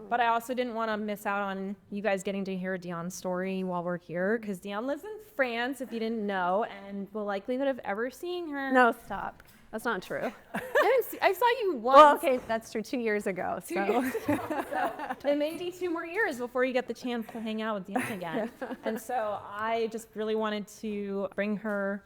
But I also didn't want to miss out on you guys getting to hear Dionne's story while we're here, because Dionne lives in France, if you didn't know, and the likelihood of ever seeing her. No, stop. That's not true. I saw you once. Well, okay, that's true. 2 years ago. So It may be 2 more years before you get the chance to hang out with Dionne again. And so I just really wanted to bring her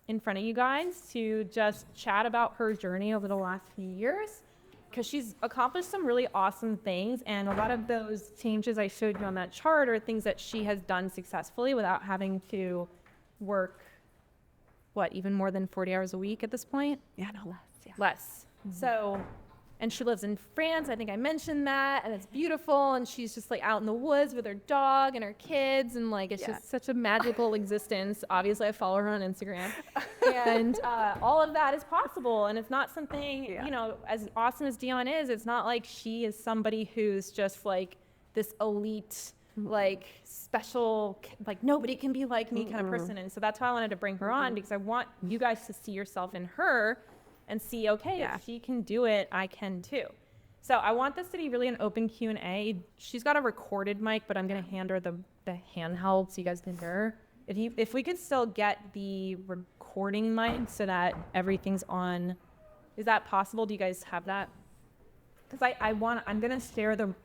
in front of you guys to just chat about her journey over the last few years, because she's accomplished some really awesome things. And a lot of those changes I showed you on that chart are things that she has done successfully without having to work, even more than 40 hours a week at this point? yeah, no less. Yeah. Less. So, and she lives in France. I think I mentioned that, and it's beautiful. And she's just like out in the woods with her dog and her kids, and like it's just such a magical existence. Obviously, I follow her on Instagram, and all of that is possible. And it's not something, you know, as awesome as Dionne is, it's not like she is somebody who's just like this elite, like special, like nobody can be like me kind of person. And so that's why I wanted to bring her on, because I want you guys to see yourself in her and see, okay, if she can do it, I can too. So I want this to be really an open Q&A. She's got a recorded mic, but I'm going to hand her the handheld so you guys can hear her. If we could still get the recording mic so that everything's on, is that possible? Do you guys have that? Because I'm going to share the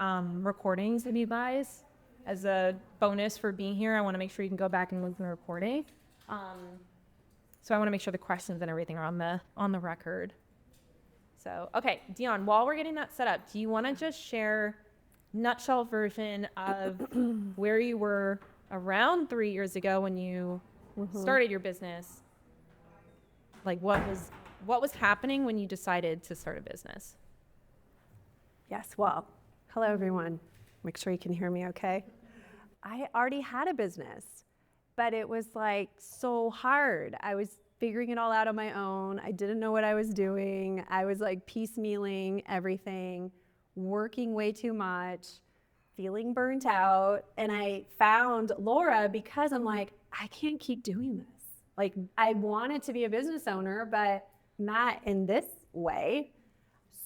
recordings with you guys as a bonus for being here. I want to make sure you can go back and listen to the recording. So I want to make sure the questions and everything are on the record. So, okay, Dionne, while we're getting that set up, do you want to just share nutshell version of where you were around 3 years ago when you started your business? Like what was happening when you decided to start a business? Yes, well, hello everyone. Make sure you can hear me okay. I already had a business, but it was like so hard. I was figuring it all out on my own. I didn't know what I was doing. I was like piecemealing everything, working way too much, feeling burnt out. And I found Laura because I'm like, I can't keep doing this. Like, I wanted to be a business owner, but not in this way.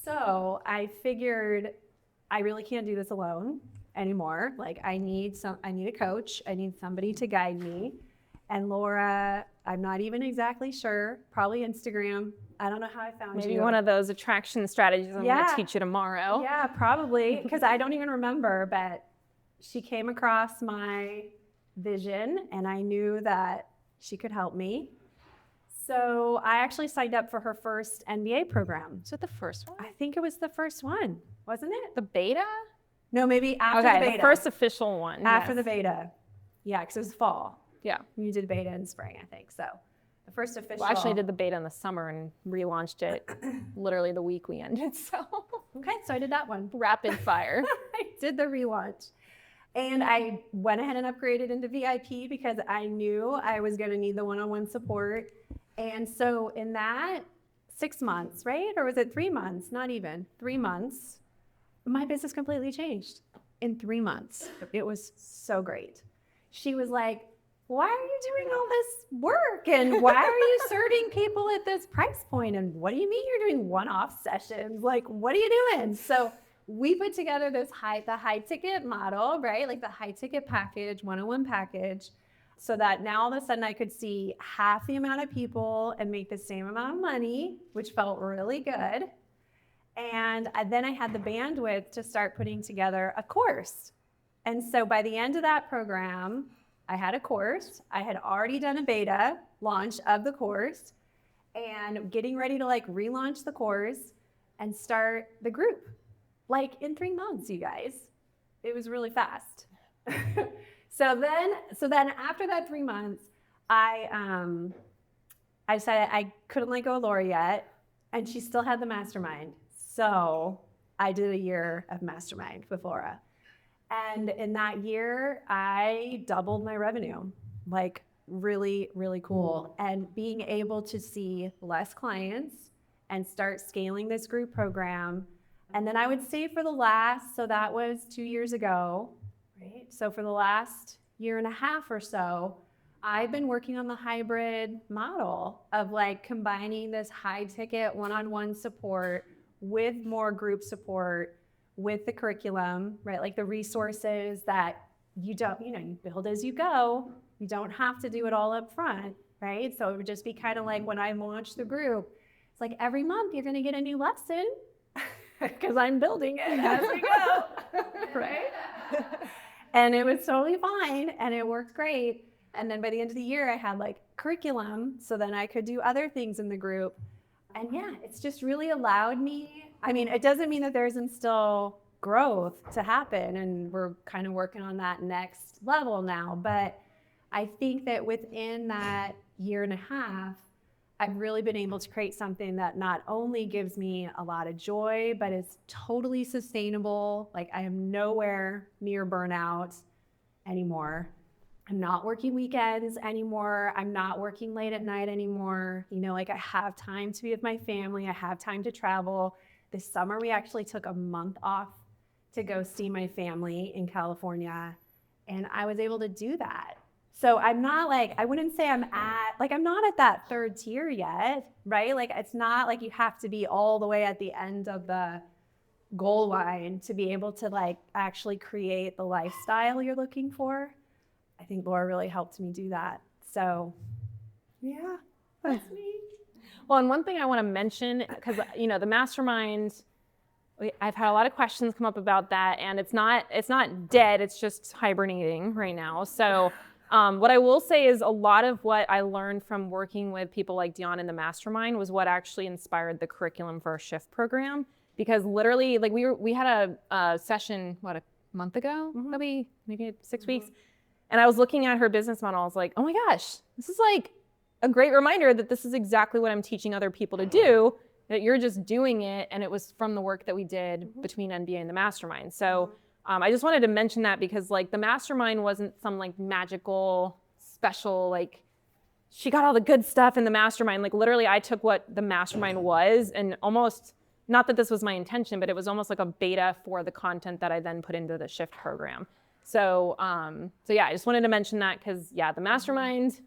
So I figured I really can't do this alone anymore. Like, I need a coach. I need somebody to guide me. And Laura, I'm not even exactly sure, probably Instagram. I don't know how I found you. Maybe one of those attraction strategies I'm going to teach you tomorrow. Yeah, probably, because I don't even remember, but she came across my vision and I knew that she could help me. So I actually signed up for her first MBA program. Is it the first one? I think it was the first one, wasn't it? The beta? No, maybe after the beta. The first official one. After the beta. Yeah, because it was fall. Yeah. You did beta in spring, I think. So the first official. Well, actually, I did the beta in the summer and relaunched it literally the week we ended. So okay, so I did that one. Rapid fire. I did the relaunch. And I went ahead and upgraded into VIP because I knew I was going to need the one-on-one support. And so in that 6 months, right? Or was it 3 months? Not even 3 months. My business completely changed in 3 months. It was so great. She was like, why are you doing all this work? And why are you serving people at this price point? And what do you mean you're doing one-off sessions? Like, what are you doing? So we put together the high ticket model, right? Like the high ticket package, one-on-one package, so that now all of a sudden I could see half the amount of people and make the same amount of money, which felt really good. And then I had the bandwidth to start putting together a course. And so by the end of that program, I had a course. I had already done a beta launch of the course and getting ready to like relaunch the course and start the group. Like in 3 months, you guys. It was really fast. So then after that 3 months, I decided I couldn't let go of Laura yet, and she still had the mastermind. So I did a year of mastermind with Laura. And in that year, I doubled my revenue, like really, really cool. And being able to see less clients and start scaling this group program. And then I would say so that was 2 years ago, right? So for the last year and a half or so, I've been working on the hybrid model of like combining this high ticket one-on-one support with more group support, with the curriculum, right? Like the resources that you don't, you build as you go. You don't have to do it all up front, right? So it would just be kind of like when I launched the group, it's like every month you're going to get a new lesson because I'm building it as we go, right? And it was totally fine and it worked great. And then by the end of the year, I had like curriculum, so then I could do other things in the group. And yeah, it's just really allowed me. I mean, it doesn't mean that there isn't still growth to happen, and we're kind of working on that next level now. But I think that within that year and a half, I've really been able to create something that not only gives me a lot of joy, but is totally sustainable. Like I am nowhere near burnout anymore. I'm not working weekends anymore. I'm not working late at night anymore. Like I have time to be with my family. I have time to travel. This summer, we actually took a month off to go see my family in California. And I was able to do that. So I'm not like, I wouldn't say I'm not at that third tier yet, right? Like it's not like you have to be all the way at the end of the goal line to be able to like actually create the lifestyle you're looking for. I think Laura really helped me do that. So yeah, that's me. Well, and one thing I want to mention, because the mastermind, I've had a lot of questions come up about that, and it's not dead, it's just hibernating right now. So what I will say is a lot of what I learned from working with people like Dionne in the mastermind was what actually inspired the curriculum for our Shift program. Because literally, like we had a session, a month ago, maybe 6 weeks. And I was looking at her business model. I was like, oh my gosh, this is like a great reminder that this is exactly what I'm teaching other people to do, that you're just doing it. And it was from the work that we did between NBA and the mastermind. So I just wanted to mention that because like the mastermind wasn't some like magical, special, like she got all the good stuff in the mastermind. Like literally I took what the mastermind was and almost, not that this was my intention, but it was almost like a beta for the content that I then put into the Shift program. So yeah, I just wanted to mention that because yeah, the mastermind,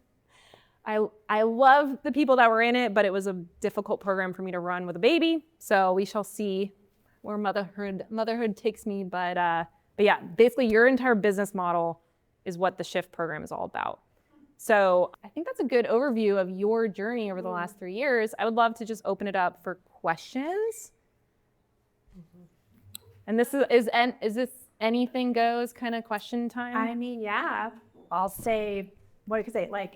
I love the people that were in it, but it was a difficult program for me to run with a baby. So we shall see where motherhood takes me. But yeah, basically your entire business model is what the Shift program is all about. So I think that's a good overview of your journey over the last 3 years. I would love to just open it up for questions. And this is this anything goes kind of question time? I mean, yeah, I'll say, what could I say? Like,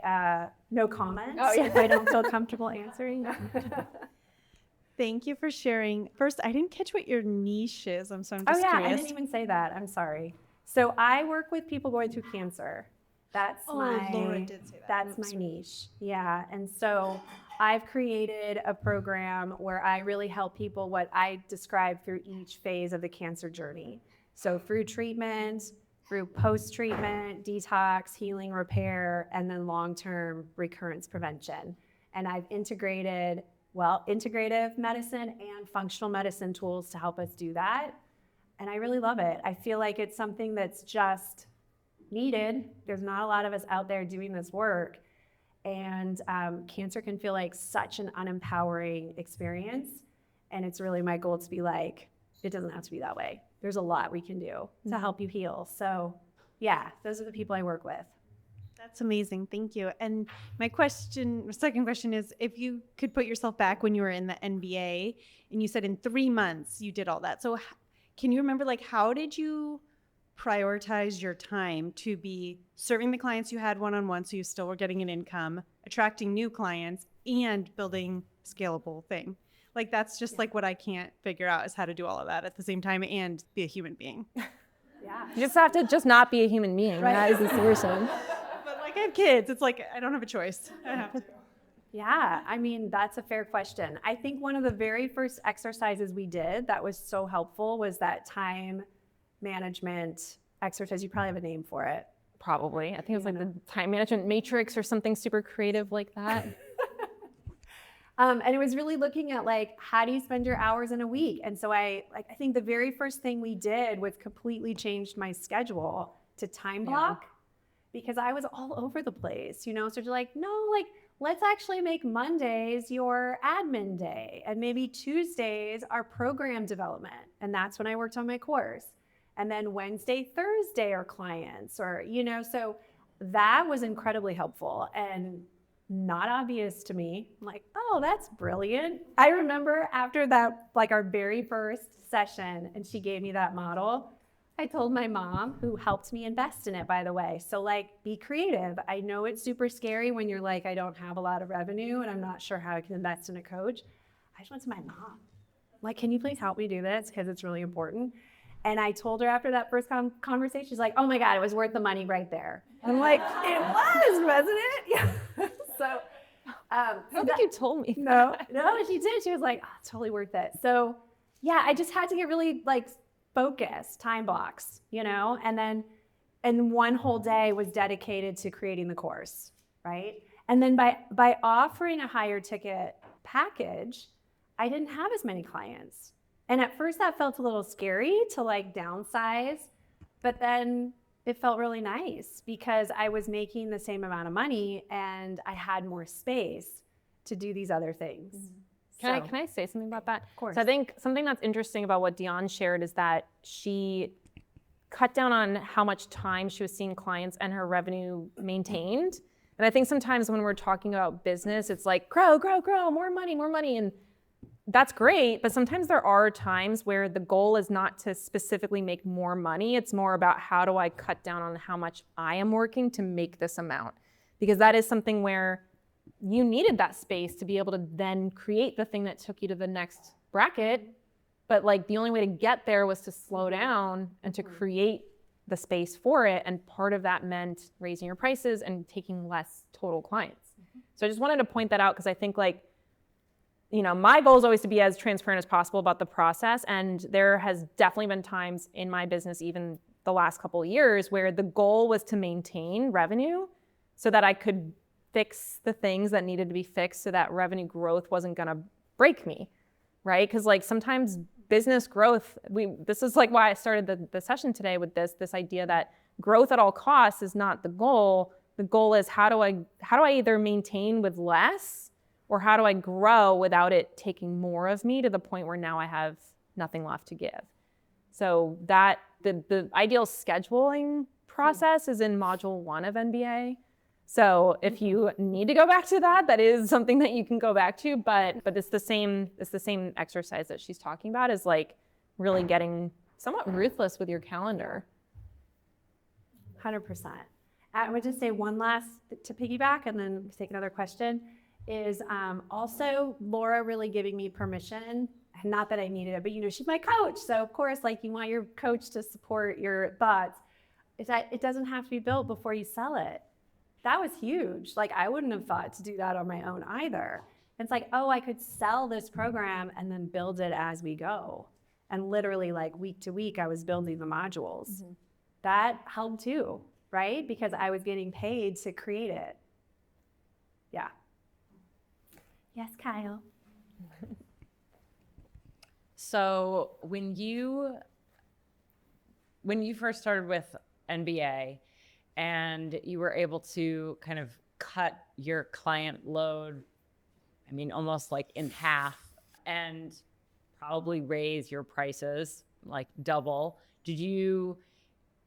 no comments if I don't feel comfortable answering. Thank you for sharing. First, I didn't catch what your niche is. I'm just curious. I didn't even say that. I'm sorry. So I work with people going through cancer. Laura did say that. That's my niche. Yeah. And so I've created a program where I really help people what I describe through each phase of the cancer journey. So through treatment, through post-treatment, detox, healing, repair, and then long-term recurrence prevention. And I've integrated, integrative medicine and functional medicine tools to help us do that. And I really love it. I feel like it's something that's just needed. There's not a lot of us out there doing this work. And cancer can feel like such an unempowering experience. And it's really my goal to be like, it doesn't have to be that way. There's a lot we can do to help you heal. So yeah, those are the people I work with. That's amazing. Thank you. And my second question is, if you could put yourself back when you were in the NBA and you said in 3 months you did all that. So can you remember, like, how did you prioritize your time to be serving the clients you had one-on-one so you still were getting an income, attracting new clients, and building a scalable thing? Like, that's just like what I can't figure out is how to do all of that at the same time and be a human being. Yeah. You just have to just not be a human being. Right. That is the solution. But like I have kids, it's like I don't have a choice. I have to. Yeah, I mean, that's a fair question. I think one of the very first exercises we did that was so helpful was that time management exercise. You probably have a name for it. Probably. I think it was like the time management matrix or something super creative like that. And it was really looking at like, how do you spend your hours in a week? And so I think the very first thing we did was completely changed my schedule to time block because I was all over the place, So you're like, no, like let's actually make Mondays your admin day, and maybe Tuesdays are program development. And that's when I worked on my course. And then Wednesday, Thursday are clients, or, so that was incredibly helpful and not obvious to me. I'm like, oh, that's brilliant. I remember after that, like our very first session, and she gave me that model, I told my mom, who helped me invest in it, by the way. So like, be creative. I know it's super scary when you're like, I don't have a lot of revenue and I'm not sure how I can invest in a coach. I just went to my mom. Like, can you please help me do this? Because it's really important. And I told her after that first conversation, she's like, oh my God, it was worth the money right there. And I'm like, it was, wasn't it? Yeah. So I don't think you told me. No, she did. She was like, oh, it's totally worth it. So yeah, I just had to get really like focused, time blocks, and one whole day was dedicated to creating the course, right? And then by offering a higher ticket package, I didn't have as many clients. And at first that felt a little scary to like downsize, but then it felt really nice because I was making the same amount of money and I had more space to do these other things. Mm-hmm. Can I say something about that? Of course. So I think something that's interesting about what Dionne shared is that she cut down on how much time she was seeing clients and her revenue maintained. And I think sometimes when we're talking about business, it's like, grow, more money. And that's great. But sometimes there are times where the goal is not to specifically make more money. It's more about how do I cut down on how much I am working to make this amount? Because that is something where you needed that space to be able to then create the thing that took you to the next bracket. But like the only way to get there was to slow down and to create the space for it. And part of that meant raising your prices and taking less total clients. Mm-hmm. So I just wanted to point that out because I think like, my goal is always to be as transparent as possible about the process. And there has definitely been times in my business, even the last couple of years, where the goal was to maintain revenue so that I could fix the things that needed to be fixed so that revenue growth wasn't going to break me, right? Because like sometimes business growth, this is like why I started the session today with this idea that growth at all costs is not the goal. The goal is how do I either maintain with less or how do I grow without it taking more of me to the point where now I have nothing left to give. So that the ideal scheduling process is in module 1 of NBA. So if you need to go back to that is something that you can go back to, but it's the same exercise that she's talking about, is like really getting somewhat ruthless with your calendar. 100%. I would just say one last to piggyback and then take another question is also Laura really giving me permission, not that I needed it, but she's my coach. So of course, like you want your coach to support your thoughts, is that it doesn't have to be built before you sell it. That was huge. Like I wouldn't have thought to do that on my own either. It's like, oh, I could sell this program and then build it as we go. And literally like week to week, I was building the modules. Mm-hmm. That helped too, right? Because I was getting paid to create it. Yeah. Yes, Kyle. So when you first started with NBA and you were able to kind of cut your client load, almost like in half, and probably raise your prices like double, did you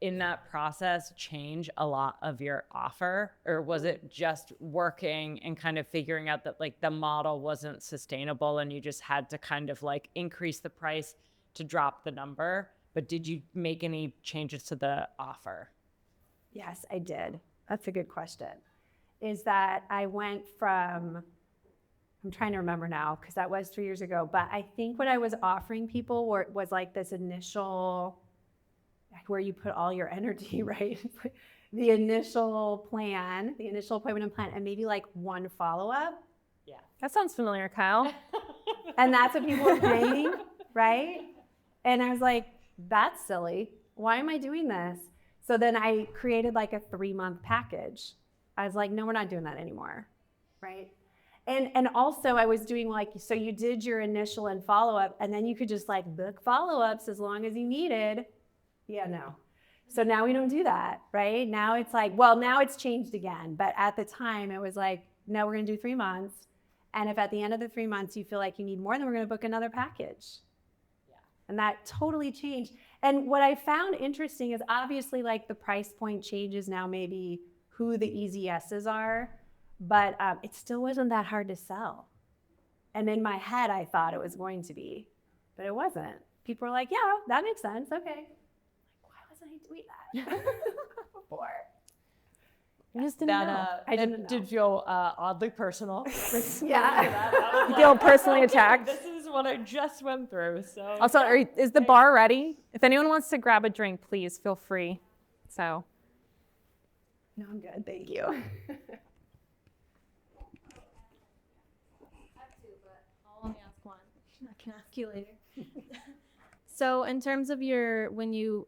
in that process change a lot of your offer, or was it just working and kind of figuring out that like the model wasn't sustainable and you just had to kind of like increase the price to drop the number? But did you make any changes to the offer? Yes, I did. That's a good question. Is that I went from, I'm trying to remember now because that was 3 years ago, but I think what I was offering people was like this initial, where you put all your energy, right? The initial plan, the initial appointment and plan, and maybe like one follow-up. Yeah. That sounds familiar, Kyle. And that's what people were paying, right? And I was like, that's silly. Why am I doing this? So then I created like a 3-month package. I was like, no, we're not doing that anymore, right? And also I was doing like, so you did your initial and follow-up, and then you could just like book follow-ups as long as you needed. Yeah, no. So now we don't do that, right? Now it's like, well, now it's changed again. But at the time it was like, no, we're going to do 3 months. And if at the end of the 3 months you feel like you need more, then we're going to book another package. Yeah. And that totally changed. And what I found interesting is obviously like the price point changes now, maybe who the easy yeses are, but it still wasn't that hard to sell. And in my head, I thought it was going to be, but it wasn't. People were like, yeah, that makes sense. Okay. Like, why wasn't I doing that before? You just didn't know. I didn't know. Did feel oddly personal. Yeah. You feel personally attacked. This is what I just went through. So Also, is the bar ready? If anyone wants to grab a drink, please feel free. So. No, I'm good. Thank you. I'll only ask one. I can ask you later. So in terms of when you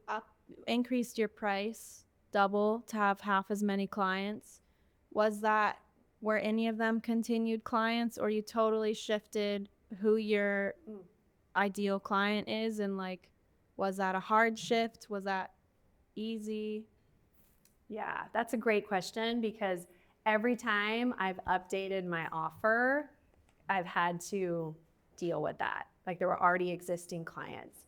increased your price double to have half as many clients, were any of them continued clients, or you totally shifted who your ideal client is? And like, was that a hard shift? Was that easy? Yeah, that's a great question, because every time I've updated my offer, I've had to deal with that. Like, there were already existing clients.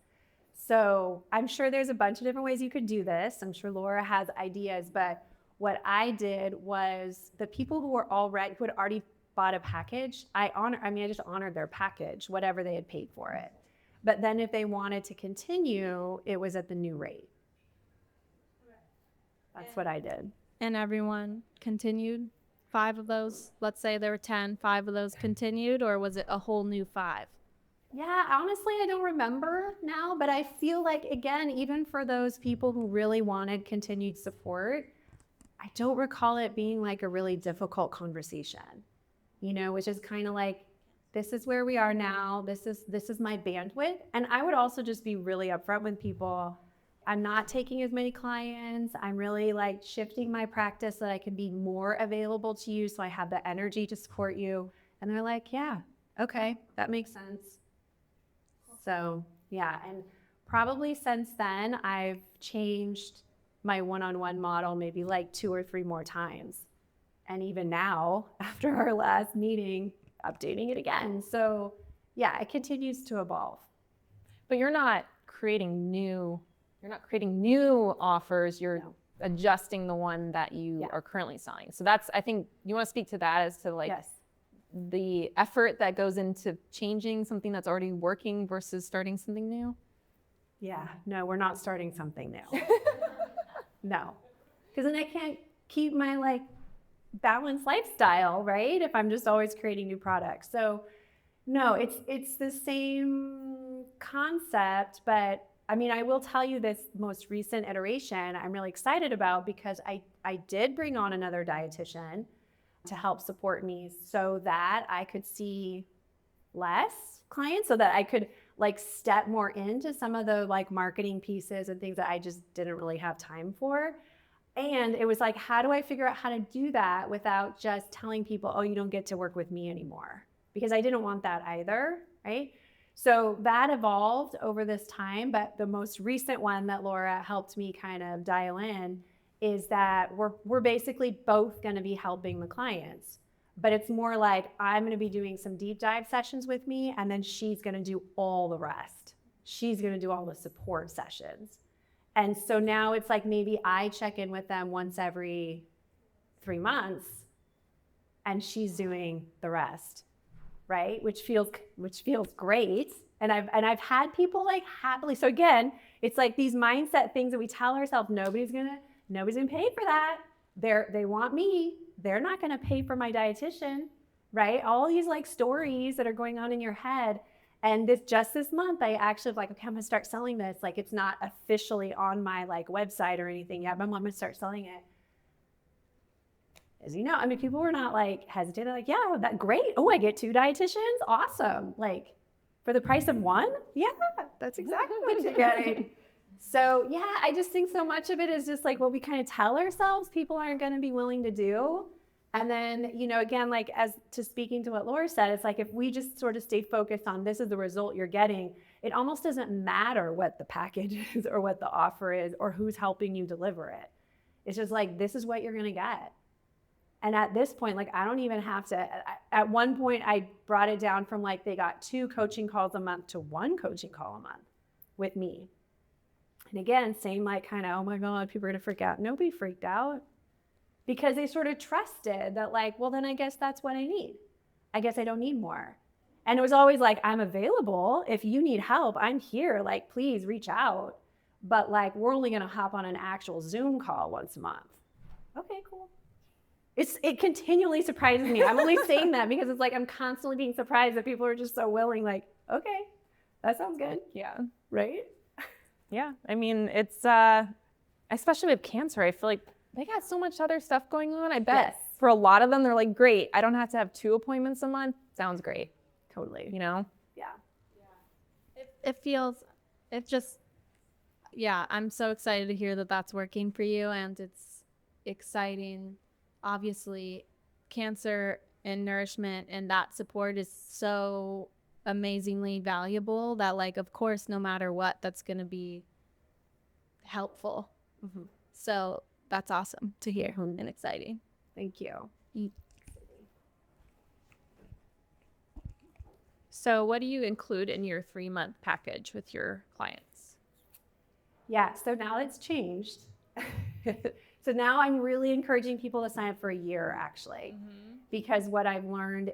So I'm sure there's a bunch of different ways you could do this. I'm sure Laura has ideas, but what I did was the people who had already bought a package, I just honored their package, whatever they had paid for it. But then if they wanted to continue, it was at the new rate. That's what I did. And everyone continued? 5 of those, let's say there were 10, 5 of those continued, or was it a whole new 5? Yeah, honestly, I don't remember now, but I feel like, again, even for those people who really wanted continued support, I don't recall it being like a really difficult conversation, which is kind of like, this is where we are now. This is my bandwidth. And I would also just be really upfront with people. I'm not taking as many clients. I'm really like shifting my practice so that I can be more available to you, so I have the energy to support you. And they're like, yeah, okay, that makes sense. So yeah, and probably since then, I've changed my one-on-one model maybe like 2 or 3 more times. And even now, after our last meeting, updating it again. So yeah, it continues to evolve. But you're not creating new offers. You're adjusting the one that you are currently selling. So that's, I think you want to speak to that as to like the effort that goes into changing something that's already working versus starting something new. Yeah, no, we're not starting something new. No, because then I can't keep my like balanced lifestyle, right? If I'm just always creating new products. So no, it's the same concept, but I mean, I will tell you this most recent iteration I'm really excited about, because I did bring on another dietitian to help support me so that I could see less clients, so that I could like step more into some of the like marketing pieces and things that I just didn't really have time for. And it was like, how do I figure out how to do that without just telling people, oh, you don't get to work with me anymore? Because I didn't want that either, right? So that evolved over this time, but the most recent one that Laura helped me kind of dial in is that we're basically both going to be helping the clients, but it's more like I'm going to be doing some deep dive sessions with me, and then she's going to do all the rest. She's going to do all the support sessions. And so now it's like maybe I check in with them once every 3 months, and she's doing the rest, right? Which feels great. And I've had people like happily. So again, it's like these mindset things that we tell ourselves, nobody's gonna pay for that. They want me. They're not gonna pay for my dietitian, right? All these like stories that are going on in your head. And this month, I actually was like, okay, I'm gonna start selling this. Like, it's not officially on my like website or anything yet, but I'm gonna start selling it. As you know, I mean, people were not like hesitant. They're like, yeah, that great. Oh, I get 2 dietitians. Awesome. Like, for the price of 1? Yeah, that's exactly what you're getting. So yeah, I just think so much of it is just like what we kind of tell ourselves people aren't going to be willing to do. And then, again, like as to speaking to what Laura said, it's like if we just sort of stay focused on this is the result you're getting, it almost doesn't matter what the package is or what the offer is or who's helping you deliver it. It's just like, this is what you're going to get. And at this point, like, I don't even have to, at one point I brought it down from like, they got 2 coaching calls a month to 1 coaching call a month with me. And again, same like kind of, oh my God, people are gonna freak out. Nobody freaked out because they sort of trusted that like, well, then I guess that's what I need. I guess I don't need more. And it was always like, I'm available. If you need help, I'm here. Like, please reach out. But like, we're only gonna hop on an actual Zoom call once a month. Okay, cool. It continually surprises me. I'm only saying that because it's like, I'm constantly being surprised that people are just so willing, like, okay, that sounds good. Yeah. Right? Yeah. I mean, it's, especially with cancer, I feel like they got so much other stuff going on. I bet for a lot of them, they're like, great, I don't have to have 2 appointments a month. Sounds great. Totally. You know? Yeah. Yeah, I'm so excited to hear that that's working for you, and it's exciting. Obviously, cancer and nourishment and that support is so amazingly valuable that, like, of course, no matter what, that's going to be helpful. Mm-hmm. So that's awesome to hear and exciting. Thank you. So what do you include in your 3-month package with your clients? Yeah, so now it's changed. So now I'm really encouraging people to sign up for a year, actually, because what I've learned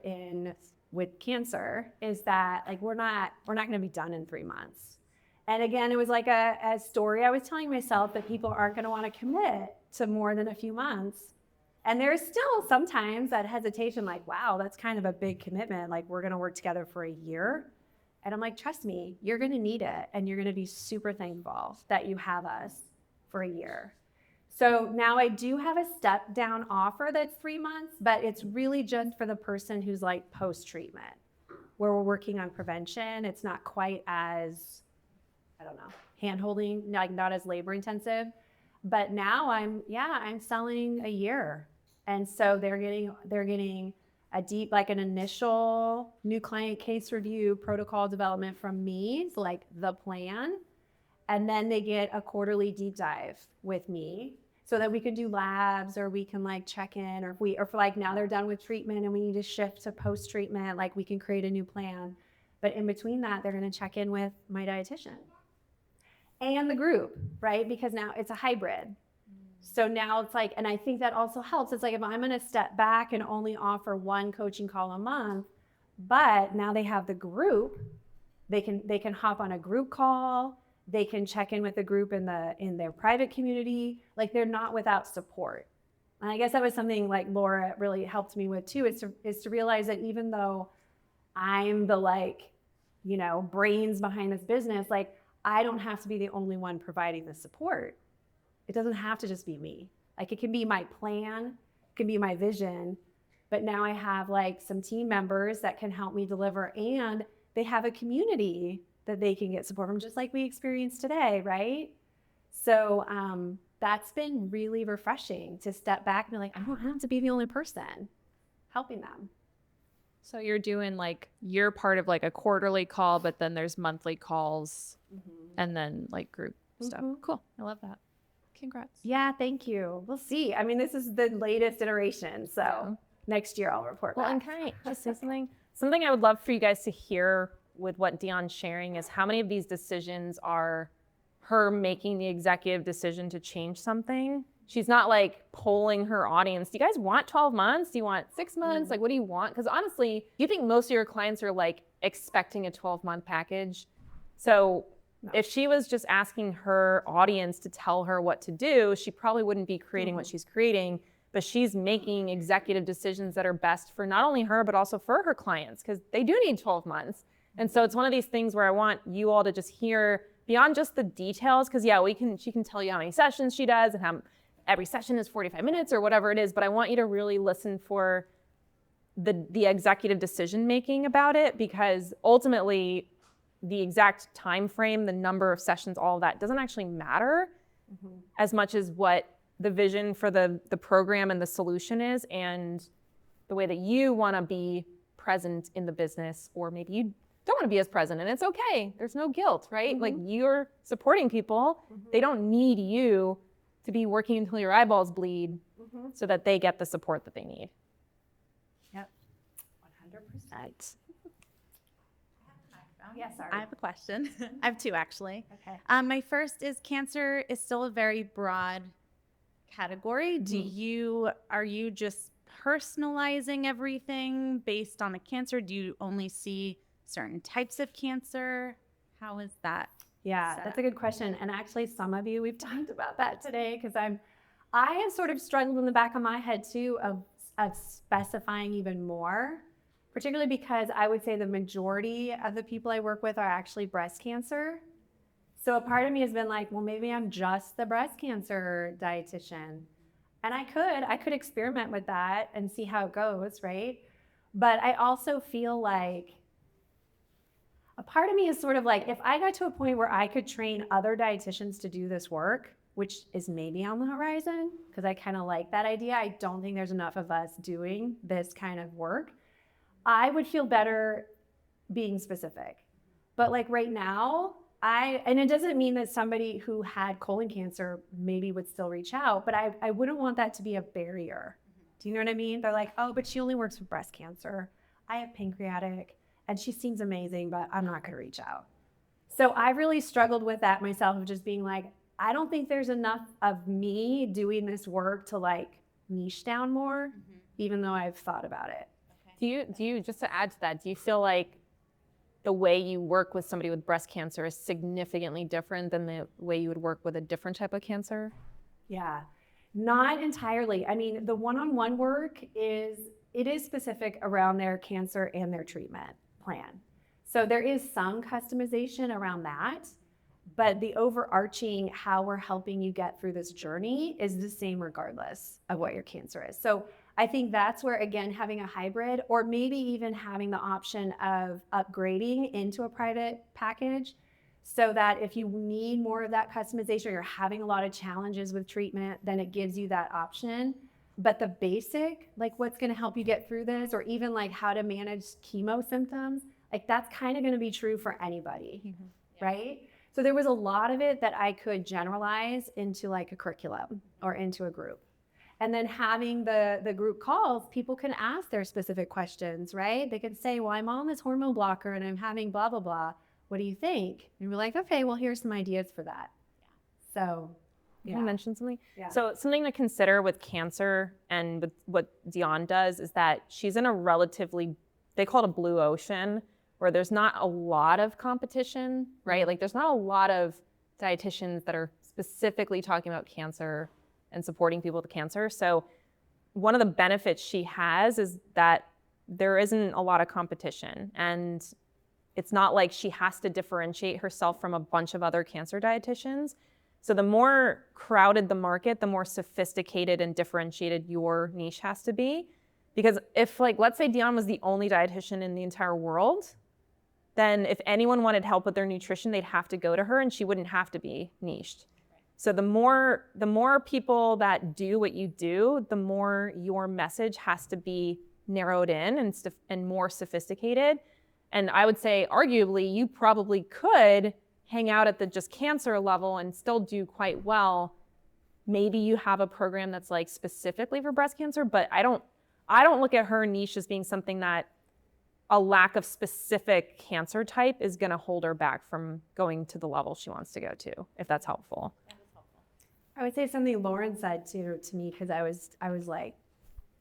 with cancer is that like we're not going to be done in 3 months. And again, it was like a story I was telling myself that people aren't going to want to commit to more than a few months. And there's still sometimes that hesitation, like, wow, that's kind of a big commitment. Like, we're going to work together for a year. And I'm like, trust me, you're going to need it. And you're going to be super thankful that you have us for a year. So now I do have a step down offer that's 3 months, but it's really just for the person who's like post-treatment, where we're working on prevention. It's not quite as, I don't know, hand-holding, like not as labor intensive. But now I'm selling a year. And so they're getting a deep, like an initial new client case review protocol development from me, so like the plan. And then they get a quarterly deep dive with me so that we can do labs, or we can like check in, or if like now they're done with treatment and we need to shift to post-treatment, like we can create a new plan. But in between that, they're going to check in with my dietitian and the group, right? Because now it's a hybrid. So now it's like, and I think that also helps. It's like, if I'm going to step back and only offer 1 coaching call a month, but now they have the group, they can hop on a group call. They can check in with the group in their private community. Like, they're not without support. And I guess that was something like Laura really helped me with too, is to realize that even though I'm the like, brains behind this business, like I don't have to be the only one providing the support. It doesn't have to just be me. Like, it can be my plan, it can be my vision, but now I have like some team members that can help me deliver, and they have a community that they can get support from, just like we experienced today, right? So that's been really refreshing to step back and be like, I don't have to be the only person helping them. So you're doing like, you're part of like a quarterly call, but then there's monthly calls and then like group stuff. Cool. I love that. Congrats. Yeah, thank you. We'll see. I mean, this is the latest iteration, so next year I'll report back. Well, and can I just say something? Something I would love for you guys to hear with what Dionne's sharing is how many of these decisions are her making the executive decision to change something. She's not like polling her audience. Do you guys want 12 months? Do you want 6 months? Like, what do you want? Because honestly, you think most of your clients are like expecting a 12-month package. So if she was just asking her audience to tell her what to do, she probably wouldn't be creating what she's creating, but she's making executive decisions that are best for not only her, but also for her clients, because they do need 12 months. And so it's one of these things where I want you all to just hear beyond just the details, because she can tell you how many sessions she does and how every session is 45 minutes or whatever it is, but I want you to really listen for the executive decision making about it, because ultimately the exact time frame, the number of sessions, all of that doesn't actually matter as much as what the vision for the program and the solution is, and the way that you want to be present in the business, or maybe you don't want to be as present, and it's okay. There's no guilt, right? Like, you're supporting people. They don't need you to be working until your eyeballs bleed so that they get the support that they need. Yep. 100%. Oh, yeah, sorry. I have a question. I have two, actually. Okay. My first is cancer is still a very broad category. Are you just personalizing everything based on the cancer? Do you only see certain types of cancer? How is that? Yeah, set that's up? a good question. And actually, some of you, we've talked about that today because I have sort of struggled in the back of my head too of specifying even more, particularly because I would say the majority of the people I work with are actually breast cancer. So a part of me has been like, well, maybe I'm just the breast cancer dietitian. And I could experiment with that and see how it goes, right? But I also feel like a part of me is sort of like, if I got to a point where I could train other dietitians to do this work, which is maybe on the horizon, because I kind of like that idea. I don't think there's enough of us doing this kind of work. I would feel better being specific. But like right now, and it doesn't mean that somebody who had colon cancer maybe would still reach out, but I wouldn't want that to be a barrier. Do you know what I mean? They're like, oh, but she only works with breast cancer. I have pancreatic, and she seems amazing, but I'm not gonna reach out. So I really struggled with that myself, of just being like, I don't think there's enough of me doing this work to like niche down more, even though I've thought about it. Do you, just to add to that, do you feel like the way you work with somebody with breast cancer is significantly different than the way you would work with a different type of cancer? Yeah, not entirely. I mean, the one-on-one work it is specific around their cancer and their treatment plan. So there is some customization around that, but the overarching how we're helping you get through this journey is the same regardless of what your cancer is. So I think that's where, again, having a hybrid, or maybe even having the option of upgrading into a private package, so that if you need more of that customization, or you're having a lot of challenges with treatment, then it gives you that option. But the basic, like what's gonna help you get through this, or even like how to manage chemo symptoms, like that's kind of gonna be true for anybody, right? So there was a lot of it that I could generalize into like a curriculum or into a group. And then having the group calls, people can ask their specific questions, right? They can say, well, I'm on this hormone blocker and I'm having blah, blah, blah. What do you think? And we're like, okay, well, here's some ideas for that. So, Can I mention something? Yeah. So something to consider with cancer and with what Dionne does is that she's in a relatively, they call it a blue ocean, where there's not a lot of competition, right? Like there's not a lot of dietitians that are specifically talking about cancer and supporting people with cancer. So one of the benefits she has is that there isn't a lot of competition, and it's not like she has to differentiate herself from a bunch of other cancer dietitians. So the more crowded the market, the more sophisticated and differentiated your niche has to be. Because if, like, let's say Dionne was the only dietitian in the entire world, then if anyone wanted help with their nutrition, they'd have to go to her and she wouldn't have to be niched. So the more people that do what you do, the more your message has to be narrowed in and more sophisticated. And I would say, arguably, you probably could hang out at the just cancer level and still do quite well. Maybe you have a program that's like specifically for breast cancer, but I don't look at her niche as being something that a lack of specific cancer type is going to hold her back from going to the level she wants to go to, if that's helpful. I would say something Lauren said to me, because I was like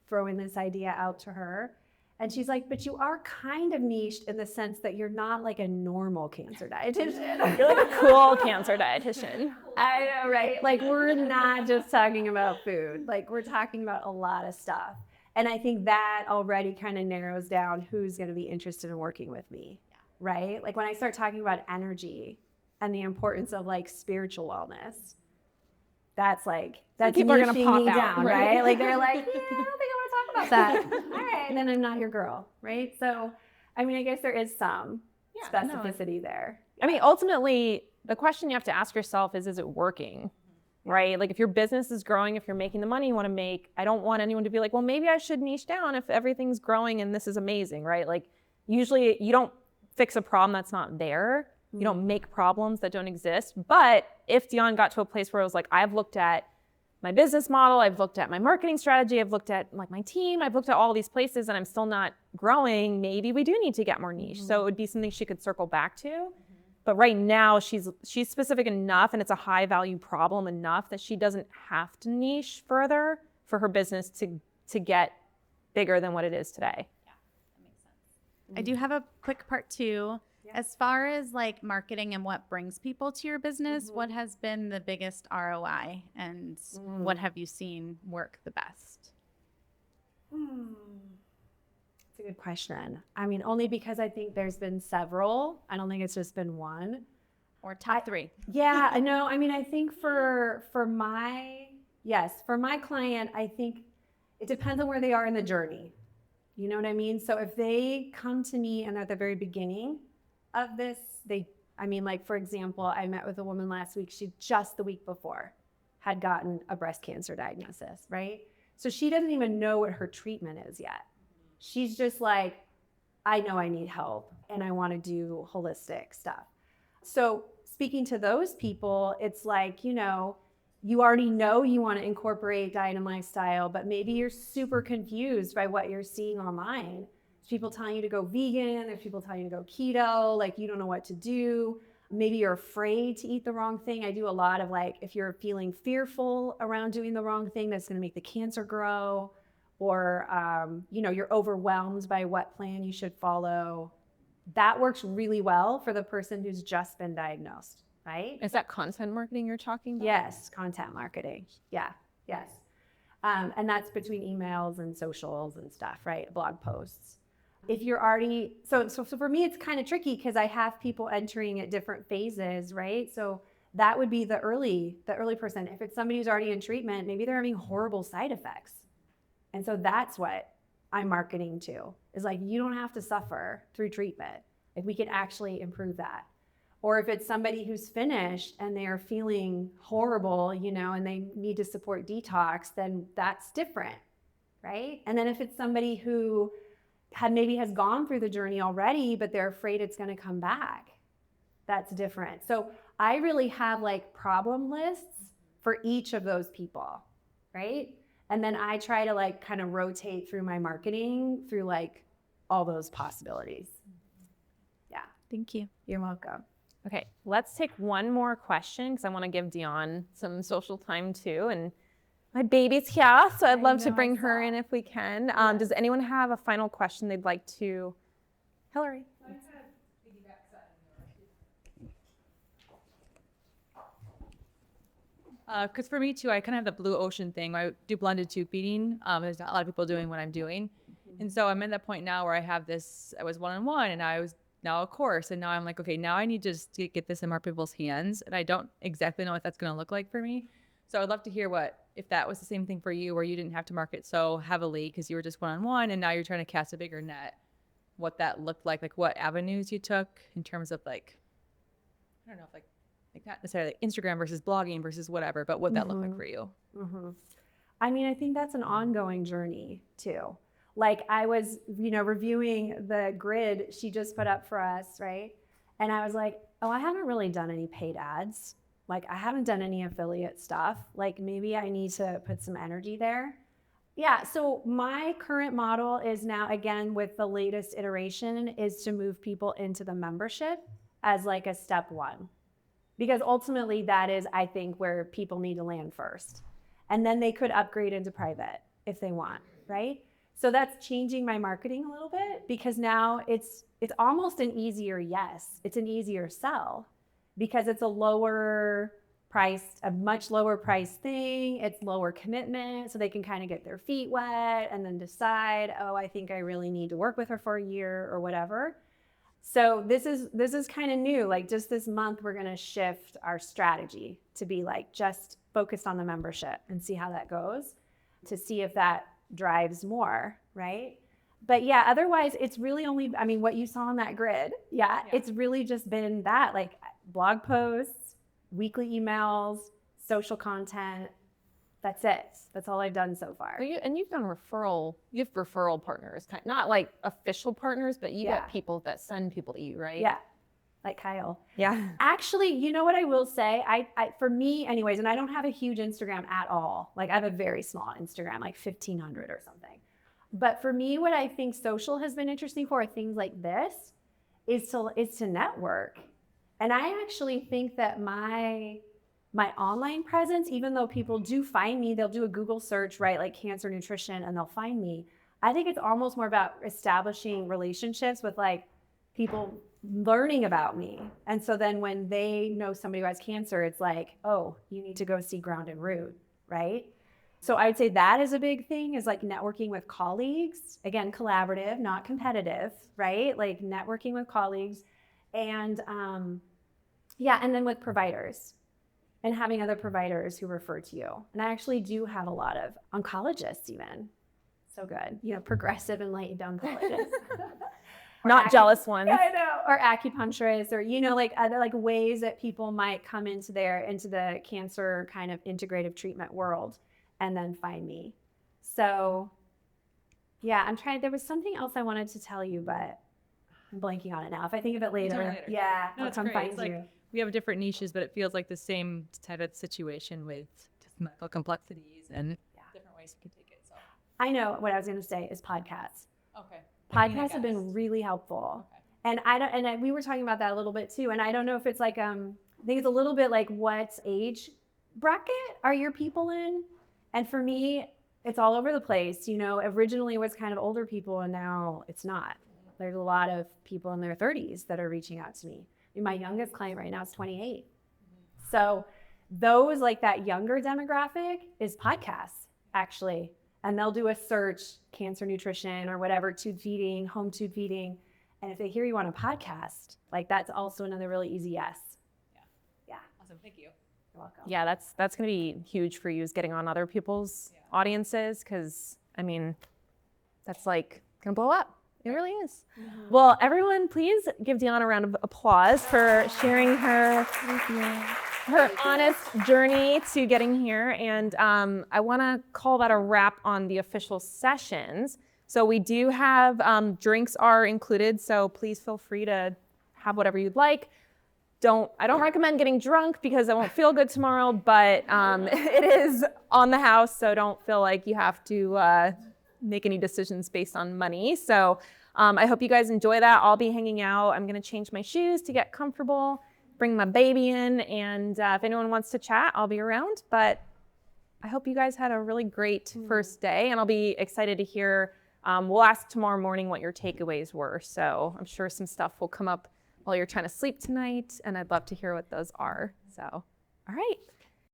throwing this idea out to her. And she's like, but you are kind of niched in the sense that you're not like a normal cancer dietitian. You're like a cool cancer dietitian. I know, right? Like we're not just talking about food. Like we're talking about a lot of stuff. And I think that already kind of narrows down who's going to be interested in working with me, right? Like when I start talking about energy and the importance of like spiritual wellness, that's people are gonna niching pop me out, down, right? right? Like they're like, yeah, I don't think I want to talk about that. All right, then I'm not your girl, right? So, I mean, I guess there is some specificity there. I mean, ultimately, the question you have to ask yourself is it working, right? Like if your business is growing, if you're making the money you want to make, I don't want anyone to be like, well, maybe I should niche down if everything's growing and this is amazing, right? Like usually you don't fix a problem that's not there. You don't make problems that don't exist. But if Dionne got to a place where it was like, I've looked at my business model, I've looked at my marketing strategy, I've looked at like my team, I've looked at all these places and I'm still not growing. Maybe we do need to get more niche. So it would be something she could circle back to. But right now she's specific enough and it's a high value problem enough that she doesn't have to niche further for her business to get bigger than what it is today. I do have a quick part 2. As far as like marketing and what brings people to your business, what has been the biggest ROI and what have you seen work the best? It's a good question. I mean, only because I think there's been several. I don't think it's just been one. Or top 3? Yeah, I know. I mean, I think for my client, I think it depends on where they are in the journey. You know what I mean? So if they come to me and they're at the very beginning of this, like for example, I met with a woman last week. She just the week before had gotten a breast cancer diagnosis, right? So she doesn't even know what her treatment is yet. She's just like, I know I need help and I want to do holistic stuff. So speaking to those people, it's like, you already know you want to incorporate diet and lifestyle, but maybe you're super confused by what you're seeing online. There's people telling you to go vegan, there's people telling you to go keto, like you don't know what to do. Maybe you're afraid to eat the wrong thing. I do a lot of like, if you're feeling fearful around doing the wrong thing, that's going to make the cancer grow, or you're overwhelmed by what plan you should follow. That works really well for the person who's just been diagnosed, right? Is that content marketing you're talking about? Yes, content marketing. Yeah, yes. And that's between emails and socials and stuff, right? Blog posts. If you're already, so for me, it's kind of tricky because I have people entering at different phases, right? So that would be the early person. If it's somebody who's already in treatment, maybe they're having horrible side effects. And so that's what I'm marketing to, is like, you don't have to suffer through treatment if we can actually improve that. Or if it's somebody who's finished and they are feeling horrible, and they need to support detox, then that's different, right? And then if it's somebody who has gone through the journey already, but they're afraid it's going to come back, that's different. So I really have like problem lists for each of those people, right? And then I try to like kind of rotate through my marketing through like all those possibilities. Yeah. Thank you. You're welcome. Okay, let's take one more question because I want to give Dionne some social time too. And my baby's here, so I'd love to bring her in if we can. Does anyone have a final question they'd like to? Hillary. Because for me too, I kind of have the blue ocean thing. I do blended tube feeding. There's not a lot of people doing what I'm doing. And so I'm at that point now where I was one-on-one and I was now a course. And now I'm like, okay, now I need to just get this in more people's hands. And I don't exactly know what that's going to look like for me. So I'd love to hear if that was the same thing for you, where you didn't have to market so heavily because you were just one-on-one and now you're trying to cast a bigger net, what that looked like what avenues you took in terms of like, I don't know, if like not necessarily like Instagram versus blogging versus whatever, but what that looked like for you. Mm-hmm. I mean, I think that's an ongoing journey too. Like I was, reviewing the grid she just put up for us, right? And I was like, oh, I haven't really done any paid ads. Like I haven't done any affiliate stuff. Like maybe I need to put some energy there. Yeah, so my current model is now, again, with the latest iteration, is to move people into the membership as like a step one. Because ultimately that is, I think, where people need to land first. And then they could upgrade into private if they want, right? So that's changing my marketing a little bit, because now it's almost an easier yes. It's an easier sell because it's a much lower price thing. It's lower commitment, so they can kind of get their feet wet and then decide, oh, I think I really need to work with her for a year or whatever. So this is kind of new. Like just this month, we're going to shift our strategy to be like just focused on the membership and see how that goes, to see if that drives more, right? But yeah, otherwise it's really only, I mean, what you saw on that grid, it's really just been that, like blog posts, weekly emails, social content. That's it. That's all I've done so far. You've done you have referral partners, not like official partners, but you get people that send people to you, right? Yeah. like Kyle. Yeah. Actually, you know what I will say? I for me anyways, and I don't have a huge Instagram at all. Like I have a very small Instagram, like 1,500 or something. But for me, what I think social has been interesting for things like this is to network. And I actually think that my online presence, even though people do find me, they'll do a Google search, right? Like cancer nutrition, and they'll find me. I think it's almost more about establishing relationships with like people learning about me. And so then when they know somebody who has cancer, it's like, oh, you need to go see Ground and Root, right? So I would say that is a big thing, is like networking with colleagues. Again, collaborative, not competitive, right? Like networking with colleagues. And yeah, and then with providers and having other providers who refer to you. And I actually do have a lot of oncologists even. So good. You know, progressive enlightened oncologists. Not jealous ones. Yeah, I know. Or acupuncturists, or, you know, like other like ways that people might come into the cancer kind of integrative treatment world and then find me. So yeah, there was something else I wanted to tell you, but I'm blanking on it now. If I think of it later. Yeah, No, I'll it's come great. find It's you. like we have different niches, but it feels like the same type of situation with just medical complexities and different ways you can take it. So I know what I was going to say is podcasts. okay. Podcasts have been really helpful. And we were talking about that a little bit too. And I don't know if it's like, I think it's a little bit like, what age bracket are your people in? And for me, it's all over the place. You know, originally it was kind of older people, and now it's not. There's a lot of people in their 30s that are reaching out to me. I mean, my youngest client right now is 28. So those, like that younger demographic is podcasts, actually. And they'll do a search, cancer nutrition or whatever, tube feeding, home tube feeding. And if they hear you on a podcast, like that's also another really easy yes. Yeah. Awesome. Thank you. You're welcome. Yeah, that's going to be huge for you, is getting on other people's audiences, because, I mean, that's like going to blow up. It really is. Mm-hmm. Well, everyone, please give Dionne a round of applause for sharing her honest journey to getting here. And I want to call that a wrap on the official sessions. So we do have drinks are included, so please feel free to have whatever you'd like. I don't recommend getting drunk because I won't feel good tomorrow, but it is on the house, so don't feel like you have to make any decisions based on money. So I hope you guys enjoy that. I'll be hanging out. I'm gonna change my shoes to get comfortable, bring my baby in, and if anyone wants to chat, I'll be around. But I hope you guys had a really great first day, and I'll be excited to hear, we'll ask tomorrow morning what your takeaways were. So I'm sure some stuff will come up while you're trying to sleep tonight, and I'd love to hear what those are. So, all right.